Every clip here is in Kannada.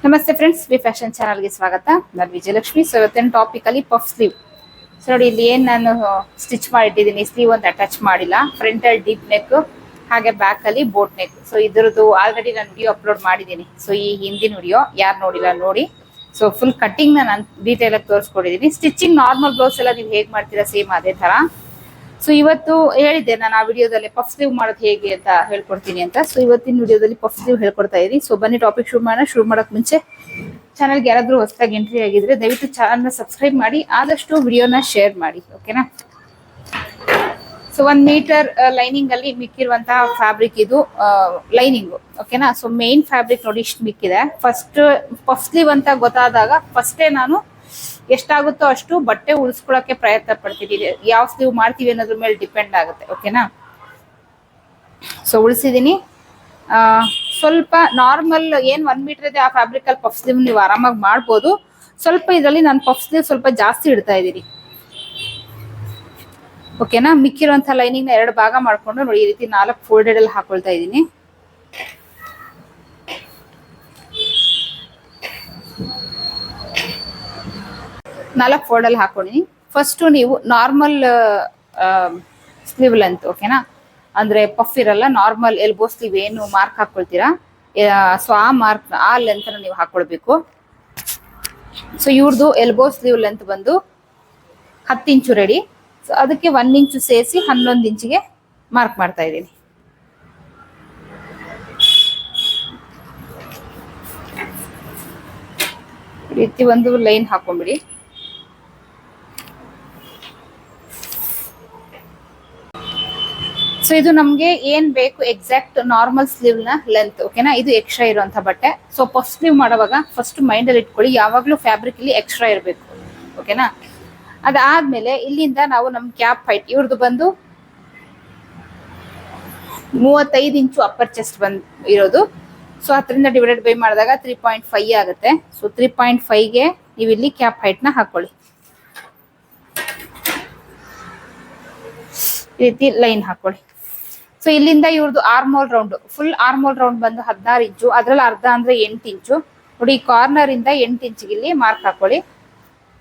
ನಮಸ್ತೆ ಫ್ರೆಂಡ್ಸ್, ವಿ ಫ್ಯಾಷನ್ ಚಾನಲ್ಗೆ ಸ್ವಾಗತ. ನಾನು ವಿಜಯಲಕ್ಷ್ಮಿ. ಸೊ ಇವತ್ತಿನ ಟಾಪಿಕ್ ಅಲ್ಲಿ ಪಫ್ ಸ್ಲೀವ್. ಸೊ ನೋಡಿ, ಇಲ್ಲಿ ಏನ್ ನಾನು ಸ್ಟಿಚ್ ಮಾಡಿಟ್ಟಿದ್ದೀನಿ, ಸ್ಲೀವ್ ಒಂದು ಅಟ್ಯಾಚ್ ಮಾಡಿಲ್ಲ. ಫ್ರಂಟ್ ಅಲ್ಲಿ ಡೀಪ್ ನೆಕ್, ಹಾಗೆ ಬ್ಯಾಕ್ ಅಲ್ಲಿ ಬೋಟ್ ನೆಕ್. ಸೊ ಇದ್ರದ್ದು ಆಲ್ರೆಡಿ ನಾನು ವಿಡಿಯೋ ಅಪ್ಲೋಡ್ ಮಾಡಿದ್ದೀನಿ. ಸೊ ಈ ಹಿಂದಿನ ವಿಡಿಯೋ ಯಾರು ನೋಡಿಲ್ಲ ನೋಡಿ. ಸೊ ಫುಲ್ ಕಟ್ಟಿಂಗ್ ನಾನು ಡೀಟೇಲ್ ಆಗಿ ತೋರಿಸ್ಕೊಟ್ಟಿದ್ದೀನಿ. ಸ್ಟಿಚಿಂಗ್ ನಾರ್ಮಲ್ ಬ್ಲೌಸ್ ಎಲ್ಲ ನೀವು ಹೇಗೆ ಮಾಡ್ತೀರಾ ಸೇಮ್ ಅದೇ ತರ. ಸೊ ಇವತ್ತು ಹೇಳಿದ್ದೆ ನಾನು ಆ ವಿಡಿಯೋದಲ್ಲಿ ಪಫ್ ಸ್ಲೀವ್ ಮಾಡೋದು ಹೇಗೆ ಅಂತ ಹೇಳ್ಕೊಡ್ತೀನಿ ಅಂತ. ಸೊ ಇವತ್ತಿನ ವಿಡಿಯೋದಲ್ಲಿ ಪಫ್ ಸ್ಲೀವ್ ಹೇಳ್ಕೊಡ್ತಾ ಇದ್ದೀನಿ. ಸೊ ಬನ್ನಿ ಟಾಪಿಕ್ ಶುರು ಮಾಡೋಣ. ಶುರು ಮಾಡೋಕೆ ಮುಂಚೆ ಚಾನಲ್ಗೆ ಯಾರಾದ್ರೂ ಹೊಸದಾಗಿ ಎಂಟ್ರಿ ಆಗಿದ್ರೆ ದಯವಿಟ್ಟು ಚಾನಲ್ನ ಸಬ್ಸ್ಕ್ರೈಬ್ ಮಾಡಿ, ಆದಷ್ಟು ವಿಡಿಯೋನ ಶೇರ್ ಮಾಡಿ, ಓಕೆನಾ. ಸೊ 1 ಮೀಟರ್ ಲೈನಿಂಗ್ ಅಲ್ಲಿ ಮಿಕ್ಕಿರುವಂತಹ ಫ್ಯಾಬ್ರಿಕ್ ಇದು ಲೈನಿಂಗ್, ಓಕೆನಾ. ಸೊ ಮೇನ್ ಫ್ಯಾಬ್ರಿಕ್ ನೋಡಿ ಇಷ್ಟು ಮಿಕ್ಕಿದೆ. ಫಸ್ಟ್ ಪಫ್ ಸ್ಲೀವ್ ಅಂತ ಗೊತ್ತಾದಾಗ ಫಸ್ಟೇ ನಾನು ಎಷ್ಟಾಗುತ್ತೋ ಅಷ್ಟು ಬಟ್ಟೆ ಉಳಿಸ್ಕೊಳ್ಳೋಕೆ ಪ್ರಯತ್ನ ಪಡ್ತೀನಿ. ಯಾವ ಸ್ಲೀವ್ ಮಾಡ್ತೀವಿ ಅನ್ನೋದ್ರ ಮೇಲೆ ಡಿಪೆಂಡ್ ಆಗುತ್ತೆ, ಓಕೆನಾ. ಸೊ ಉಳಿಸಿದೀನಿ. ಸ್ವಲ್ಪ ನಾರ್ಮಲ್ ಏನ್ 1 ಮೀಟರ್ ಇದೆ ಆ ಫ್ಯಾಬ್ರಿಕ್ ಅಲ್ಲಿ ಪಫ್ ಸ್ಲೀವ್ ನೀವು ಆರಾಮಾಗಿ ಮಾಡ್ಬೋದು. ಸ್ವಲ್ಪ ಇದರಲ್ಲಿ ನಾನು ಪಫ್ ಸ್ಲೀವ್ ಸ್ವಲ್ಪ ಜಾಸ್ತಿ ಇಡ್ತಾ ಇದ್ದೀನಿ, ಓಕೆನಾ. ಮಿಕ್ಕಿರುವಂತ ಲೈನಿಂಗ್ ನ 2 ಭಾಗ ಮಾಡ್ಕೊಂಡು ನೋಡಿ ಈ ರೀತಿ 4 ಫೋಲ್ಡೆಡ್ ಅಲ್ಲಿ ಹಾಕೊಳ್ತಾ ಇದ್ದೀನಿ. ನಾಲ್ಕು ಫೋಲ್ಡ್ ಅಲ್ಲಿ ಹಾಕೊಂಡಿನಿ. ಫಸ್ಟ್ ನೀವು ನಾರ್ಮಲ್ ಸ್ಲೀವ್ ಲೆಂತ್, ಓಕೆನಾ, ಅಂದ್ರೆ ಪಫ್ ಇರಲ್ಲ, ನಾರ್ಮಲ್ ಎಲ್ಬೋ ಸ್ಲೀವ್ ಏನು ಮಾರ್ಕ್ ಹಾಕೊಳ್ತೀರಾ, ಸೊ ಆ ಲೆಂತ್ ನೀವು ಹಾಕೊಳ್ಬೇಕು. ಸೊ ಇವ್ರದ್ದು ಎಲ್ಬೋ ಸ್ಲೀವ್ ಲೆಂತ್ ಬಂದು 10 ಇಂಚು ರೆಡಿ. ಸೊ ಅದಕ್ಕೆ 1 ಇಂಚು ಸೇರಿಸಿ 11 ಇಂಚಿಗೆ ಮಾರ್ಕ್ ಮಾಡ್ತಾ ಇದ್ದೀನಿ. ಈ ರೀತಿ ಒಂದು ಲೈನ್ ಹಾಕೊಂಡ್ಬಿಡಿ. ಸೊ ಇದು ನಮ್ಗೆ ಏನ್ ಬೇಕು ಎಕ್ಸಾಕ್ಟ್ ನಾರ್ಮಲ್ ಸ್ಲೀವ್ ನ ಲೆಂತ್, ಓಕೆನಾ. ಇದು ಎಕ್ಸ್ಟ್ರಾ ಇರುವಂತ ಬಟ್ಟೆ. ಸೊ ಪಫ್ ಸ್ಲೀವ್ ಮಾಡುವಾಗ ಫಸ್ಟ್ ಮೈಂಡ್ ಅಲ್ಲಿ ಇಟ್ಕೊಳ್ಳಿ, ಯಾವಾಗ್ಲೂ ಫ್ಯಾಬ್ರಿಕ್ ಇಲ್ಲಿ ಎಕ್ಸ್ಟ್ರಾ ಇರಬೇಕು, ಓಕೆನಾ. ಅದಾದ್ಮೇಲೆ ಇಲ್ಲಿಂದ ನಾವು ನಮ್ ಕ್ಯಾಪ್ ಹೈಟ್ ಇವ್ರದ್ದು ಬಂದು 35 ಇಂಚು ಅಪ್ಪರ್ ಚೆಸ್ಟ್ ಇರೋದು. ಸೊ 10ರಿಂದ ಡಿವೈಡೆಡ್ ಬೈ ಮಾಡಿದಾಗ 3.5 ಆಗುತ್ತೆ. ಸೊ 3.5ಗೆ ನೀವು ಇಲ್ಲಿ ಕ್ಯಾಪ್ ಹೈಟ್ ನ ಹಾಕೊಳ್ಳಿ. ಈ ರೀತಿ ಲೈನ್ ಹಾಕೊಳ್ಳಿ. ಸೊ ಇಲ್ಲಿಂದ ಇವ್ರದ್ದು armhole round, full armhole round ಬಂದು 16 ಇಂಚು, ಅದ್ರಲ್ಲಿ ಅರ್ಧ ಅಂದ್ರೆ 8 ಇಂಚು ನೋಡಿ. ಕಾರ್ನರ್ ಇಂದ 8 ಇಂಚಿಗೆ ಇಲ್ಲಿ ಮಾರ್ಕ್ ಹಾಕೊಳ್ಳಿ.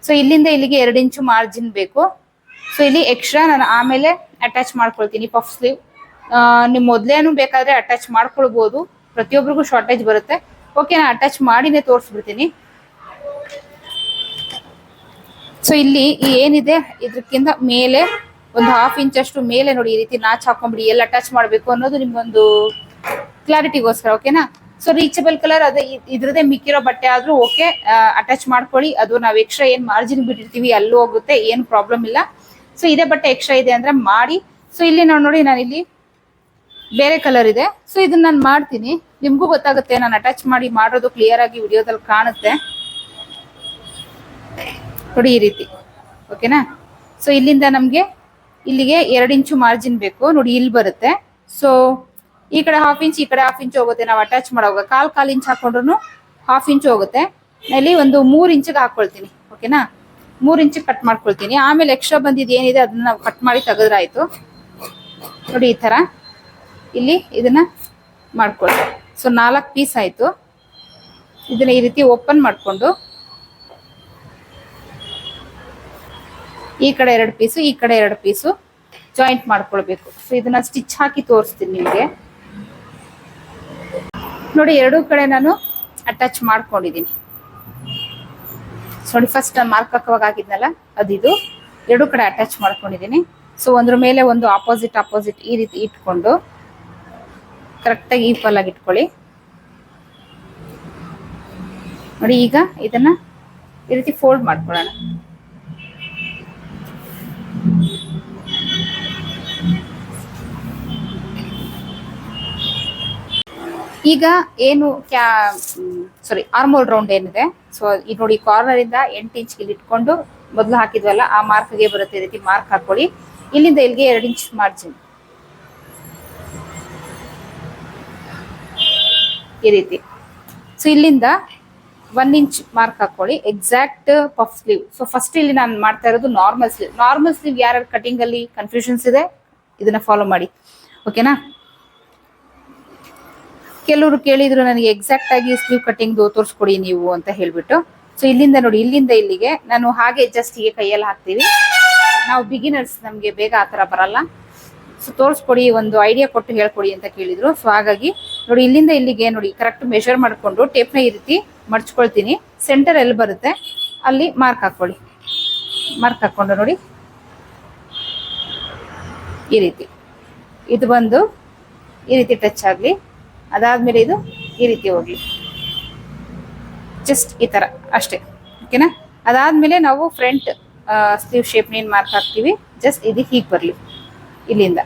ಸೊ ಇಲ್ಲಿಂದ ಇಲ್ಲಿಗೆ 2 ಇಂಚು ಮಾರ್ಜಿನ್ ಬೇಕು. ಸೊ ಇಲ್ಲಿ ಎಕ್ಸ್ಟ್ರಾ ನಾನು ಆಮೇಲೆ ಅಟ್ಯಾಚ್ ಮಾಡ್ಕೊಳ್ತೀನಿ ಪಫ್ ಸ್ಲೀವ್. ನಿಮ್ ಮೊದ್ಲೇನು ಬೇಕಾದ್ರೆ ಅಟ್ಯಾಚ್ ಮಾಡ್ಕೊಳ್ಬಹುದು, ಪ್ರತಿಯೊಬ್ಬರಿಗೂ ಶಾರ್ಟೇಜ್ ಬರುತ್ತೆ. ಓಕೆ, ನಾನು ಅಟ್ಯಾಚ್ ಮಾಡಿನೇ ತೋರಿಸ್ಬಿಡ್ತೀನಿ. ಸೊ ಇಲ್ಲಿ ಏನಿದೆ ಇದಕ್ಕಿಂತ ಮೇಲೆ ಒಂದು 1/2 ಇಂಚ್ ಅಷ್ಟು ಮೇಲೆ ನೋಡಿ ಈ ರೀತಿ ನಾಚ್ ಹಾಕೊಂಡ್ಬಿಡಿ. ಎಲ್ಲಿ ಅಟ್ಯಾಚ್ ಮಾಡ್ಬೇಕು ಅನ್ನೋದು ನಿಮ್ಗೊಂದು ಕ್ಲಾರಿಟಿಗೋಸ್ಕರ, ಓಕೆನಾ. ಸೊ ರೀಚಬಲ್ ಕಲರ್ ಅದೇ ಇದ್ರದೇ ಮಿಕ್ಕಿರೋ ಬಟ್ಟೆ ಆದ್ರೂ ಓಕೆ, ಅಟ್ಯಾಚ್ ಮಾಡ್ಕೊಳ್ಳಿ. ಅದು ನಾವು ಎಕ್ಸ್ಟ್ರಾ ಏನ್ ಮಾರ್ಜಿನ್ ಬಿಟ್ಟಿರ್ತೀವಿ ಅಲ್ಲೂ ಹೋಗುತ್ತೆ, ಏನು ಪ್ರಾಬ್ಲಮ್ ಇಲ್ಲ. ಸೊ ಇದೇ ಬಟ್ಟೆ ಎಕ್ಸ್ಟ್ರಾ ಇದೆ ಅಂದ್ರೆ ಮಾಡಿ. ಸೊ ಇಲ್ಲಿ ನೋಡಿ ನಾನು ಇಲ್ಲಿ ಬೇರೆ ಕಲರ್ ಇದೆ. ಸೊ ಇದನ್ನ ನಾನು ಮಾಡ್ತೀನಿ, ನಿಮ್ಗೂ ಗೊತ್ತಾಗುತ್ತೆ. ನಾನು ಅಟ್ಯಾಚ್ ಮಾಡಿ ಮಾಡೋದು ಕ್ಲಿಯರ್ ಆಗಿ ವಿಡಿಯೋದಲ್ಲಿ ಕಾಣುತ್ತೆ ನೋಡಿ ಈ ರೀತಿ, ಓಕೆನಾ. ಸೊ ಇಲ್ಲಿಂದ ನಮ್ಗೆ ಇಲ್ಲಿಗೆ 2 ಇಂಚು ಮಾರ್ಜಿನ್ ಬೇಕು ನೋಡಿ, ಇಲ್ಲಿ ಬರುತ್ತೆ. ಸೊ ಈ ಕಡೆ 1/2 ಇಂಚ್, ಈ ಕಡೆ 1/2 ಇಂಚ್ ಹೋಗುತ್ತೆ. ನಾವು ಅಟ್ಯಾಚ್ ಮಾಡೋವಾಗ ಕಾಲ್ ಇಂಚ್ ಹಾಕೊಂಡ್ರು 1/2 ಇಂಚ್ ಹೋಗುತ್ತೆ. ಇಲ್ಲಿ ಒಂದು 3 ಇಂಚಿಗೆ ಹಾಕೊಳ್ತೀನಿ, ಓಕೆನಾ. 3 ಇಂಚಿಗೆ ಕಟ್ ಮಾಡ್ಕೊಳ್ತೀನಿ. ಆಮೇಲೆ ಎಕ್ಸ್ಟ್ರಾ ಬಂದಿದ್ದು ಏನಿದೆ ಅದನ್ನ ನಾವು ಕಟ್ ಮಾಡಿ ತೆಗೆದ್ರಾಯ್ತು ನೋಡಿ. ಈ ತರ ಇಲ್ಲಿ ಇದನ್ನ ಮಾಡ್ಕೊಳ್ಳಿ. ಸೊ 4 ಪೀಸ್ ಆಯ್ತು. ಇದನ್ನ ಈ ರೀತಿ ಓಪನ್ ಮಾಡ್ಕೊಂಡು ಈ ಕಡೆ 2 ಪೀಸು, ಈ ಕಡೆ 2 ಪೀಸು ಜಾಯಿಂಟ್ ಮಾಡ್ಕೊಳ್ಬೇಕು. ಸೊ ಇದನ್ನ ಸ್ಟಿಚ್ ಹಾಕಿ ತೋರಿಸ್ತೀನಿ ನಿಮಗೆ ನೋಡಿ. 2 ಕಡೆ ನಾನು ಅಟ್ಯಾಚ್ ಮಾಡ್ಕೊಂಡಿದ್ದೀನಿ. ನೋಡಿ ಫಸ್ಟ್ ನಾನು ಮಾರ್ಕ್ ಹಾಕುವಾಗ ಆಗಿದ್ನಲ್ಲ ಅದಿದು 2 ಕಡೆ ಅಟ್ಯಾಚ್ ಮಾಡ್ಕೊಂಡಿದ್ದೀನಿ. ಸೊ ಒಂದ್ರ ಮೇಲೆ ಒಂದು ಆಪೋಸಿಟ್ ಈ ರೀತಿ ಇಟ್ಕೊಂಡು ಕರೆಕ್ಟಾಗಿ ಈಕ್ವಲ್ ಆಗಿ ಇಟ್ಕೊಳ್ಳಿ ನೋಡಿ. ಈಗ ಇದನ್ನ ಈ ರೀತಿ ಫೋಲ್ಡ್ ಮಾಡ್ಕೊಳ್ಳೋಣ. ಈಗ ಏನು ಆರ್ಮೋಲ್ ರೌಂಡ್ ಏನಿದೆ, ಸೊ ಈಗ ನೋಡಿ ಕಾರ್ನರ್ ಇಂದ 8 ಇಂಚ್ ಇಲ್ಲಿ ಇಟ್ಕೊಂಡು ಮೊದಲು ಹಾಕಿದ್ವಲ್ಲ ಆ ಮಾರ್ಕ್ಗೆ ಬರುತ್ತೆ. ಈ ರೀತಿ ಮಾರ್ಕ್ ಹಾಕೊಳ್ಳಿ. ಇಲ್ಲಿಂದ ಇಲ್ಲಿಗೆ 2 ಇಂಚ್ ಮಾರ್ಜಿನ್ ಈ ರೀತಿ. ಸೊ ಇಲ್ಲಿಂದ 1 ಇಂಚ್ ಮಾರ್ಕ್ ಹಾಕೊಳ್ಳಿ, exact puff sleeve. So first ಇಲ್ಲಿ ನಾನು ಮಾಡ್ತಾ ಇರೋದು ನಾರ್ಮಲ್ ಸ್ಲೀವ್. ನಾರ್ಮಲ್ ಸ್ಲೀವ್ ಯಾರ್ಯಾರು ಕಟಿಂಗ್ ಅಲ್ಲಿ ಕನ್ಫ್ಯೂಷನ್ಸ್ ಇದೆ ಇದನ್ನ ಫಾಲೋ ಮಾಡಿ, ಓಕೆನಾ. ಕೆಲವರು ಕೇಳಿದ್ರು ನನಗೆ ಎಕ್ಸಾಕ್ಟ್ ಆಗಿ ಸ್ಲೀವ್ ಕಟಿಂಗ್ ತೋರಿಸ್ಕೊಡಿ ನೀವು ಅಂತ ಹೇಳ್ಬಿಟ್ಟು. ಸೊ ಇಲ್ಲಿಂದ ನೋಡಿ, ಇಲ್ಲಿಂದ ಇಲ್ಲಿಗೆ ನಾನು ಹಾಗೆ ಜಸ್ಟ್ ಹೀಗೆ ಕೈಯಲ್ಲಿ ಹಾಕ್ತೀವಿ. ನಾವು ಬಿಗಿನರ್ಸ್, ನಮಗೆ ಬೇಗ ಆ ಥರ ಬರಲ್ಲ. ಸೊ ತೋರಿಸ್ಕೊಡಿ, ಒಂದು ಐಡಿಯಾ ಕೊಟ್ಟು ಹೇಳ್ಕೊಡಿ ಅಂತ ಕೇಳಿದ್ರು. ಸೊ ಹಾಗಾಗಿ ನೋಡಿ, ಇಲ್ಲಿಂದ ಇಲ್ಲಿಗೆ ನೋಡಿ ಕರೆಕ್ಟ್ ಮೆಷರ್ ಮಾಡಿಕೊಂಡು ಟೇಪ್ನ ಈ ರೀತಿ ಮಡ್ಚ್ಕೊಳ್ತೀನಿ. ಸೆಂಟರ್ ಎಲ್ಲಿ ಬರುತ್ತೆ ಅಲ್ಲಿ ಮಾರ್ಕ್ ಹಾಕೊಳ್ಳಿ. ಮಾರ್ಕ್ ಹಾಕ್ಕೊಂಡು ನೋಡಿ ಈ ರೀತಿ ಇದು ಬಂದು ಈ ರೀತಿ ಟಚ್ ಆಗಲಿ. ಅದಾದ್ಮೇಲೆ ಇದು ಈ ರೀತಿ ಹೋಗ್ಲಿ, ಜಸ್ಟ್ ಈ ತರ ಅಷ್ಟೇ. ಓಕೆನಾ? ಅದಾದ್ಮೇಲೆ ನಾವು ಫ್ರಂಟ್ ಸ್ಲೀವ್ ಶೇಪ್ ನೇನ್ ಮಾರ್ಕ್ ಹಾಕ್ತೀವಿ. ಜಸ್ಟ್ ಇದು ಹೀಗೆ ಬರಲಿ, ಇಲ್ಲಿಂದ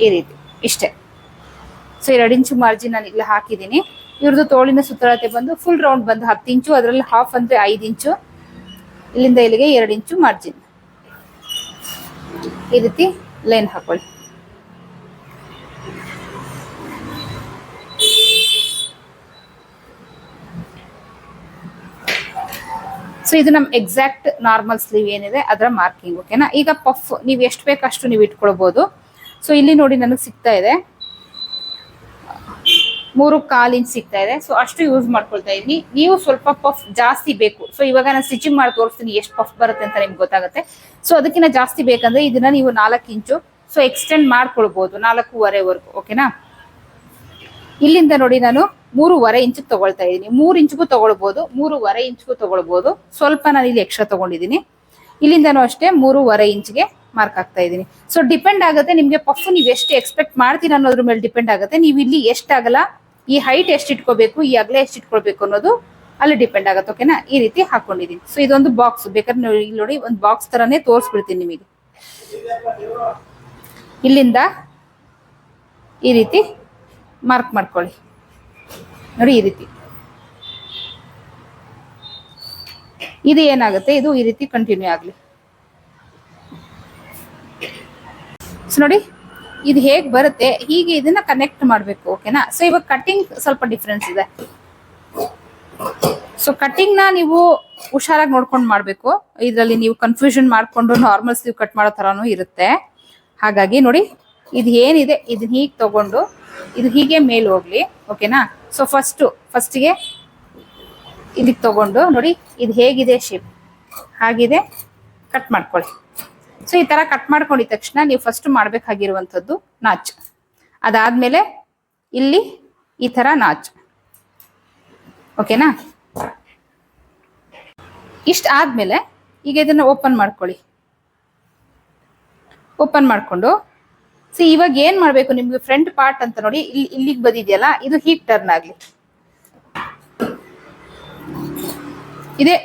ಈ ರೀತಿ ಇಷ್ಟೇ. ಸೊ 2 ಇಂಚು ಮಾರ್ಜಿನ್ ನಾನು ಇಲ್ಲಿ ಹಾಕಿದ್ದೀನಿ. ಇವ್ರದ್ದು ತೋಳಿನ ಸುತ್ತಳತೆ ಬಂದು ಫುಲ್ ರೌಂಡ್ ಬಂದು 10 ಇಂಚು, ಅದರಲ್ಲಿ ಹಾಫ್ ಅಂದ್ರೆ 5 ಇಂಚು. ಇಲ್ಲಿಂದ ಇಲ್ಲಿಗೆ 2 ಇಂಚು ಮಾರ್ಜಿನ್. ಈ ರೀತಿ ಲೈನ್ ಹಾಕೊಳ್ಳಿ. ಸೊ ಇದು ನಮ್ಮ ಎಕ್ಸಾಕ್ಟ್ ನಾರ್ಮಲ್ ಸ್ಲೀವ್ ಏನಿದೆ ಅದರ ಮಾರ್ಕಿಂಗ್. ಓಕೆನಾ? ಈಗ ಪಫ್ ನೀವು ಎಷ್ಟು ಬೇಕಷ್ಟು ನೀವು ಇಟ್ಕೊಳ್ಬಹುದು. ಸೊ ಇಲ್ಲಿ ನೋಡಿ ನನಗೆ ಸಿಗ್ತಾ ಇದೆ 3.25 ಇಂಚ್ ಸಿಗ್ತಾ ಇದೆ. ಸೊ ಅಷ್ಟು ಯೂಸ್ ಮಾಡ್ಕೊಳ್ತಾ ಇದೀನಿ. ನೀವು ಸ್ವಲ್ಪ ಪಫ್ ಜಾಸ್ತಿ ಬೇಕು, ಸೊ ಇವಾಗ ನಾನು ಸ್ಟಿಚಿಂಗ್ ಮಾಡಿ ತೋರಿಸ್ತೀನಿ ಎಷ್ಟು ಪಫ್ ಬರುತ್ತೆ ಅಂತ ನಿಮ್ಗೆ ಗೊತ್ತಾಗುತ್ತೆ. ಸೊ ಅದಕ್ಕಿಂತ ಜಾಸ್ತಿ ಬೇಕಂದ್ರೆ ಇದನ್ನ ನೀವು 4 ಇಂಚು ಸೊ ಎಕ್ಸ್ಟೆಂಡ್ ಮಾಡ್ಕೊಳ್ಬಹುದು, 4.25ವರೆಗೂ. ಓಕೆನಾ? ಇಲ್ಲಿಂದ ನೋಡಿ ನಾನು 3.25 ಇಂಚಿಗೆ ತಗೊಳ್ತಾ ಇದ್ದೀನಿ. 3 ಇಂಚಿಗೂ ತಗೊಳ್ಬಹುದು, 3.25 ಇಂಚಿಗೂ ತಗೊಳ್ಬಹುದು. ಸ್ವಲ್ಪ ನಾನು ಇಲ್ಲಿ ಎಕ್ಸ್ಟ್ರಾ ತಗೊಂಡಿದ್ದೀನಿ. ಇಲ್ಲಿಂದನೂ ಅಷ್ಟೇ 3.25 ಇಂಚ್ಗೆ ಮಾರ್ಕ್ ಆಗ್ತಾ ಇದ್ದೀನಿ. ಸೊ ಡಿಪೆಂಡ್ ಆಗುತ್ತೆ ನಿಮ್ಗೆ ಪಫ್ ನೀವು ಎಷ್ಟು ಎಕ್ಸ್ಪೆಕ್ಟ್ ಮಾಡ್ತೀರಾ ಅನ್ನೋದ್ರ ಮೇಲೆ ಡಿಪೆಂಡ್ ಆಗುತ್ತೆ. ನೀವು ಇಲ್ಲಿ ಎಷ್ಟಾಗಲ್ಲ, ಈ ಹೈಟ್ ಎಷ್ಟು ಇಟ್ಕೋಬೇಕು, ಈ ಅಗಲ ಎಷ್ಟು ಇಟ್ಕೊಳ್ಬೇಕು ಅನ್ನೋದು ಅಲ್ಲಿ ಡಿಪೆಂಡ್ ಆಗುತ್ತೆ. ಓಕೆನಾ? ಈ ರೀತಿ ಹಾಕೊಂಡಿದ್ದೀನಿ. ಸೊ ಇದೊಂದು ಬಾಕ್ಸ್, ಬೇಕಾದ್ರೆ ಇಲ್ಲಿ ನೋಡಿ ಒಂದು ಬಾಕ್ಸ್ ತರಾನೇ ತೋರಿಸ್ಬಿಡ್ತೀನಿ ನಿಮಗೆ. ಇಲ್ಲಿಂದ ಈ ರೀತಿ ಮಾರ್ಕ್ ಮಾಡ್ಕೊಳ್ಳಿ. ನೋಡಿ ಈ ರೀತಿ ಇದು ಏನಾಗುತ್ತೆ, ಇದು ಈ ರೀತಿ ಕಂಟಿನ್ಯೂ ಆಗಲಿ. ಸೊ ನೋಡಿ ಇದು ಹೇಗೆ ಬರುತ್ತೆ ಹೀಗೆ ಇದನ್ನ ಕನೆಕ್ಟ್ ಮಾಡಬೇಕು. ಓಕೆನಾ? ಸೊ ಇವಾಗ ಕಟಿಂಗ್ ಸ್ವಲ್ಪ ಡಿಫ್ರೆನ್ಸ್ ಇದೆ. ಸೊ ಕಟಿಂಗ್ ನ ನೀವು ಹುಷಾರಾಗಿ ನೋಡ್ಕೊಂಡು ಮಾಡ್ಬೇಕು. ಇದರಲ್ಲಿ ನೀವು ಕನ್ಫ್ಯೂಷನ್ ಮಾಡ್ಕೊಂಡು ನಾರ್ಮಲ್ ಸ್ಲೀವ್ ಕಟ್ ಮಾಡೋ ತರಾನು ಇರುತ್ತೆ. ಹಾಗಾಗಿ ನೋಡಿ ಇದು ಏನಿದೆ ಇದನ್ನ ಹೀಗೆ ತಗೊಂಡು ಇದು ಹೀಗೆ ಮೇಲೆ ಹೋಗ್ಲಿ. ಓಕೆನಾ? ಸೊ ಫಸ್ಟಿಗೆ ಇದಕ್ಕೆ ತಗೊಂಡು ನೋಡಿ ಇದು ಹೇಗಿದೆ ಶೇಪ್, ಹಾಗಿದೆ ಕಟ್ ಮಾಡ್ಕೊಳ್ಳಿ. ಸೊ ಈ ತರ ಕಟ್ ಮಾಡ್ಕೊಂಡಿದ ತಕ್ಷಣ ನೀವು ಫಸ್ಟ್ ಮಾಡ್ಬೇಕಾಗಿರುವಂಥದ್ದು ನಾಚ್. ಅದಾದ್ಮೇಲೆ ಇಲ್ಲಿ ಈ ತರ ನಾಚ್. ಓಕೆನಾ? ಇಷ್ಟ ಆದ್ಮೇಲೆ ಈಗ ಇದನ್ನ ಓಪನ್ ಮಾಡ್ಕೊಳ್ಳಿ. ಓಪನ್ ಮಾಡ್ಕೊಂಡು ಇವಾಗ ಏನ್ ಮಾಡ್ಬೇಕು, ನಿಮ್ಗೆ ಫ್ರಂಟ್ ಪಾರ್ಟ್ ಅಂತ ನೋಡಿ ಇಲ್ಲಿಗೆ ಬಂದಿದೆಯಲ್ಲ, ಇದು ಹೀಗೆ ಟರ್ನ್ ಆಗ್ಲಿ. ಇದೇ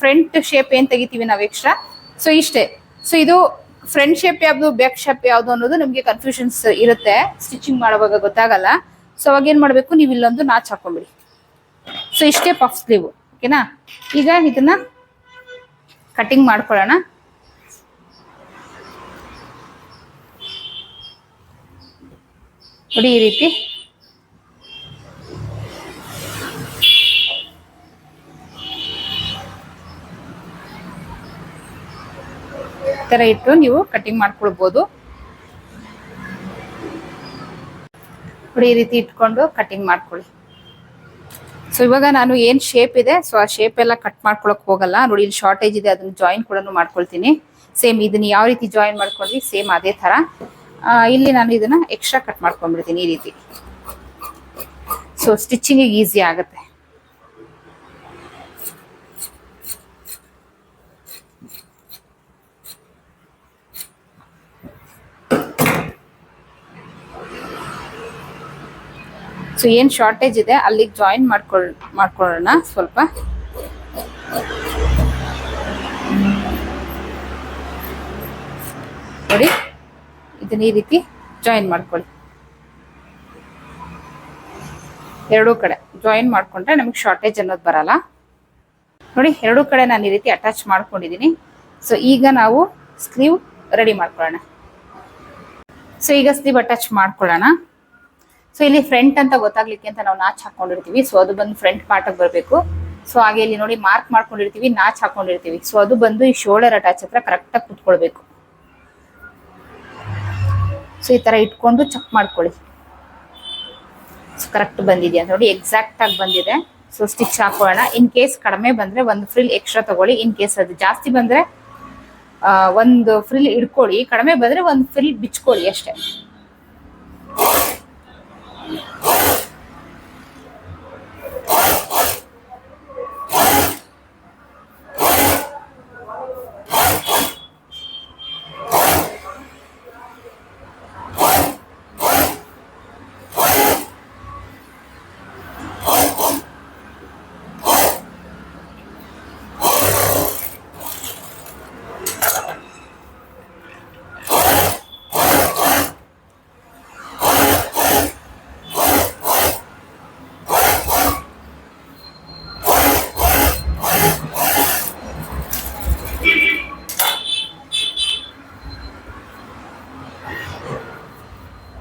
ಫ್ರಂಟ್ ಶೇಪ್ ಏನ್ ತೆಗಿತೀವಿ ನಾವು ಎಕ್ಸ್ಟ್ರಾ. ಸೊ ಇಷ್ಟೇ. ಸೊ ಇದು ಫ್ರಂಟ್ ಶೇಪ್ ಯಾವ್ದು, ಬ್ಯಾಕ್ ಶೇಪ್ ಯಾವ್ದು ಅನ್ನೋದು ನಮ್ಗೆ ಕನ್ಫ್ಯೂಷನ್ಸ್ ಇರುತ್ತೆ, ಸ್ಟಿಚಿಂಗ್ ಮಾಡುವಾಗ ಗೊತ್ತಾಗಲ್ಲ. ಸೊ ಅವಾಗ ಏನ್ ಮಾಡ್ಬೇಕು, ನೀವು ಇಲ್ಲೊಂದು ನಾಚ್ ಹಾಕೊಂಡ್ಬಿಡಿ. ಸೊ ಇಷ್ಟೇ ಪಫ್ ಸ್ಲೀವ್. ಓಕೆನಾ? ಈಗ ಇದನ್ನ ಕಟಿಂಗ್ ಮಾಡ್ಕೊಳ್ಳೋಣ. ನೋಡಿ ಈ ರೀತಿ ತರ ಇಟ್ಟು ನೀವು ಕಟಿಂಗ್ ಮಾಡ್ಕೊಳ್ಬಹುದು. ನೋಡಿ ಈ ರೀತಿ ಇಟ್ಕೊಂಡು ಕಟಿಂಗ್ ಮಾಡ್ಕೊಳ್ಳಿ. ಸೊ ಇವಾಗ ನಾನು ಏನ್ ಶೇಪ್ ಇದೆ ಸೊ ಆ ಶೇಪ್ ಎಲ್ಲ ಕಟ್ ಮಾಡ್ಕೊಳಕ್ ಹೋಗಲ್ಲ. ನೋಡಿ ಇಲ್ಲಿ ಶಾರ್ಟೇಜ್ ಇದೆ, ಅದನ್ನ ಜಾಯಿನ್ ಕೂಡ ಮಾಡ್ಕೊಳ್ತೀನಿ. ಸೇಮ್ ಇದನ್ನ ಯಾವ ರೀತಿ ಜಾಯಿನ್ ಮಾಡ್ಕೊಂಡ್ವಿ ಸೇಮ್ ಅದೇ ತರ ಇಲ್ಲಿ ನಾನು ಇದನ್ನ ಎಕ್ಸ್ಟ್ರಾ ಕಟ್ ಮಾಡ್ಕೊಂಡ್ಬಿಡ್ತೀನಿ ಈ ರೀತಿ. ಸೊ ಸ್ಟಿಚಿಂಗ್ ಈಸಿ ಆಗುತ್ತೆ. ಸೊ ಏನ್ ಶಾರ್ಟೇಜ್ ಇದೆ ಅಲ್ಲಿಗೆ ಜಾಯಿನ್ ಮಾಡ್ಕೊಳ್ಳೋಣ ಸ್ವಲ್ಪ. ನೋಡಿ ಇದನ್ನ ಈ ರೀತಿ ಜಾಯಿನ್ ಮಾಡ್ಕೊಳ್ಳಿ. ಎರಡೂ ಕಡೆ ಜಾಯಿನ್ ಮಾಡ್ಕೊಂಡ್ರೆ ನಮಗೆ ಶಾರ್ಟೇಜ್ ಅನ್ನೋದು ಬರಲ್ಲ. ನೋಡಿ ಎರಡೂ ಕಡೆ ನಾನು ಈ ರೀತಿ ಅಟ್ಯಾಚ್ ಮಾಡ್ಕೊಂಡಿದ್ದೀನಿ. ಸೊ ಈಗ ನಾವು ಸ್ಲೀವ್ ರೆಡಿ ಮಾಡ್ಕೊಳ್ಳೋಣ. ಸೊ ಈಗ ಸ್ಲೀವ್ ಅಟ್ಯಾಚ್ ಮಾಡ್ಕೊಳ್ಳೋಣ. ಸೊ ಇಲ್ಲಿ ಫ್ರಂಟ್ ಅಂತ ಗೊತ್ತಾಗ್ಲಿಕ್ಕೆ ಅಂತ ನಾವು ನಾಚ್ ಹಾಕೊಂಡಿರ್ತೀವಿ. ಸೊ ಅದು ಬಂದು ಫ್ರಂಟ್ ಪಾರ್ಟ್ ಬರಬೇಕು. ಸೊ ಹಾಗೆ ಇಲ್ಲಿ ನೋಡಿ ಮಾರ್ಕ್ ಮಾಡ್ಕೊಂಡಿರ್ತೀವಿ, ನಾಚ್ ಹಾಕೊಂಡಿರ್ತೀವಿ. ಸೊ ಅದು ಬಂದು ಈ ಶೋಲ್ಡರ್ ಅಟ್ಯಾಚ್ ಹತ್ರ ಕರೆಕ್ಟಾಗಿ ಕುತ್ಕೊಳ್ಬೇಕು. ಸೊ ಈ ತರ ಇಟ್ಕೊಂಡು ಚೆಕ್ ಮಾಡ್ಕೊಳ್ಳಿ. ಕರೆಕ್ಟ್ ಬಂದಿದೆಯಾ ನೋಡಿ, ಎಕ್ಸಾಕ್ಟ್ ಆಗಿ ಬಂದಿದೆ. ಸೊ ಸ್ಟಿಚ್ ಹಾಕೋಣ. ಇನ್ ಕೇಸ್ ಕಡಿಮೆ ಬಂದ್ರೆ ಒಂದು ಫ್ರಿಲ್ ಎಕ್ಸ್ಟ್ರಾ ತಗೊಳ್ಳಿ. ಇನ್ ಕೇಸ್ ಅದು ಜಾಸ್ತಿ ಬಂದ್ರೆ ಒಂದು ಫ್ರಿಲ್ ಇಡ್ಕೊಳ್ಳಿ. ಕಡಿಮೆ ಬಂದ್ರೆ ಒಂದು ಫ್ರಿಲ್ ಬಿಚ್ಕೊಳ್ಳಿ ಅಷ್ಟೇ.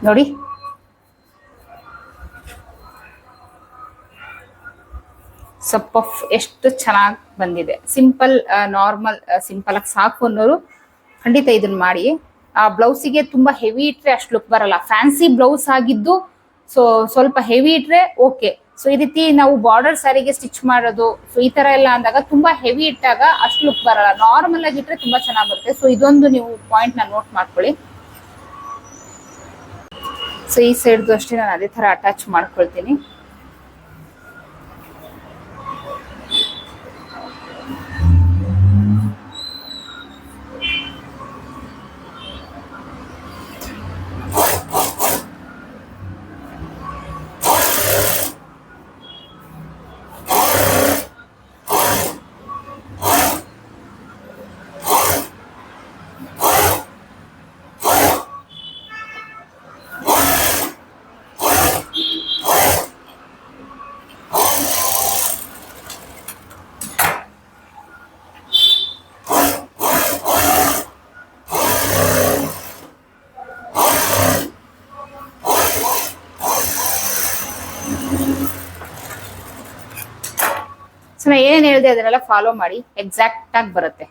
ನೋಡಿ ಸಪ್ ಎಷ್ಟು ಚೆನ್ನಾಗಿ ಬಂದಿದೆ. ಸಿಂಪಲ್ ನಾರ್ಮಲ್ ಸಿಂಪಲ್ ಆಗಿ ಸಾಕು ಅನ್ನೋರು ಖಂಡಿತ ಇದನ್ನ ಮಾಡಿ. ಆ ಬ್ಲೌಸಿಗೆ ತುಂಬಾ ಹೆವಿ ಇಟ್ರೆ ಅಷ್ಟು ಲುಕ್ ಬರಲ್ಲ. ಫ್ಯಾನ್ಸಿ ಬ್ಲೌಸ್ ಆಗಿದ್ದು ಸೊ ಸ್ವಲ್ಪ ಹೆವಿ ಇಟ್ರೆ ಓಕೆ. ಸೊ ಈ ರೀತಿ ನಾವು ಬಾರ್ಡರ್ ಸ್ಯಾರಿಗೆ ಸ್ಟಿಚ್ ಮಾಡೋದು ಸೊ ಈ ತರ ಎಲ್ಲ ಅಂದಾಗ ತುಂಬಾ ಹೆವಿ ಇಟ್ಟಾಗ ಅಷ್ಟು ಲುಕ್ ಬರಲ್ಲ. ನಾರ್ಮಲ್ ಆಗಿ ಇಟ್ರೆ ತುಂಬಾ ಚೆನ್ನಾಗಿ ಬರುತ್ತೆ. ಸೊ ಇದೊಂದು ನೀವು ಪಾಯಿಂಟ್ ನ ನೋಟ್ ಮಾಡ್ಕೊಳ್ಳಿ. ಸೊ ಈ ಸೈಡ್ದು ಅಷ್ಟೇ ನಾನು ಅದೇ ತರ ಅಟ್ಯಾಚ್ ಮಾಡ್ಕೊಳ್ತೀನಿ. ಸೊ ನಾ ಏನೇನು ಹೇಳಿದೆ ಅದನ್ನೆಲ್ಲ ಫಾಲೋ ಮಾಡಿ, ಎಕ್ಸಾಕ್ಟ್ ಆಗಿ ಬರುತ್ತೆ.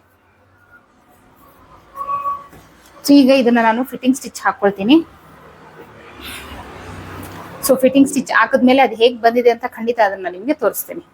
ಸೊ ಈಗ ಇದನ್ನ ನಾನು ಫಿಟ್ಟಿಂಗ್ ಸ್ಟಿಚ್ ಹಾಕೊಳ್ತೀನಿ. ಸೊ ಫಿಟ್ಟಿಂಗ್ ಸ್ಟಿಚ್ ಹಾಕಿದ್ಮೇಲೆ ಅದು ಹೇಗೆ ಬಂದಿದೆ ಅಂತ ಖಂಡಿತ ಅದನ್ನ ನಿಮಗೆ ತೋರಿಸ್ತೀನಿ.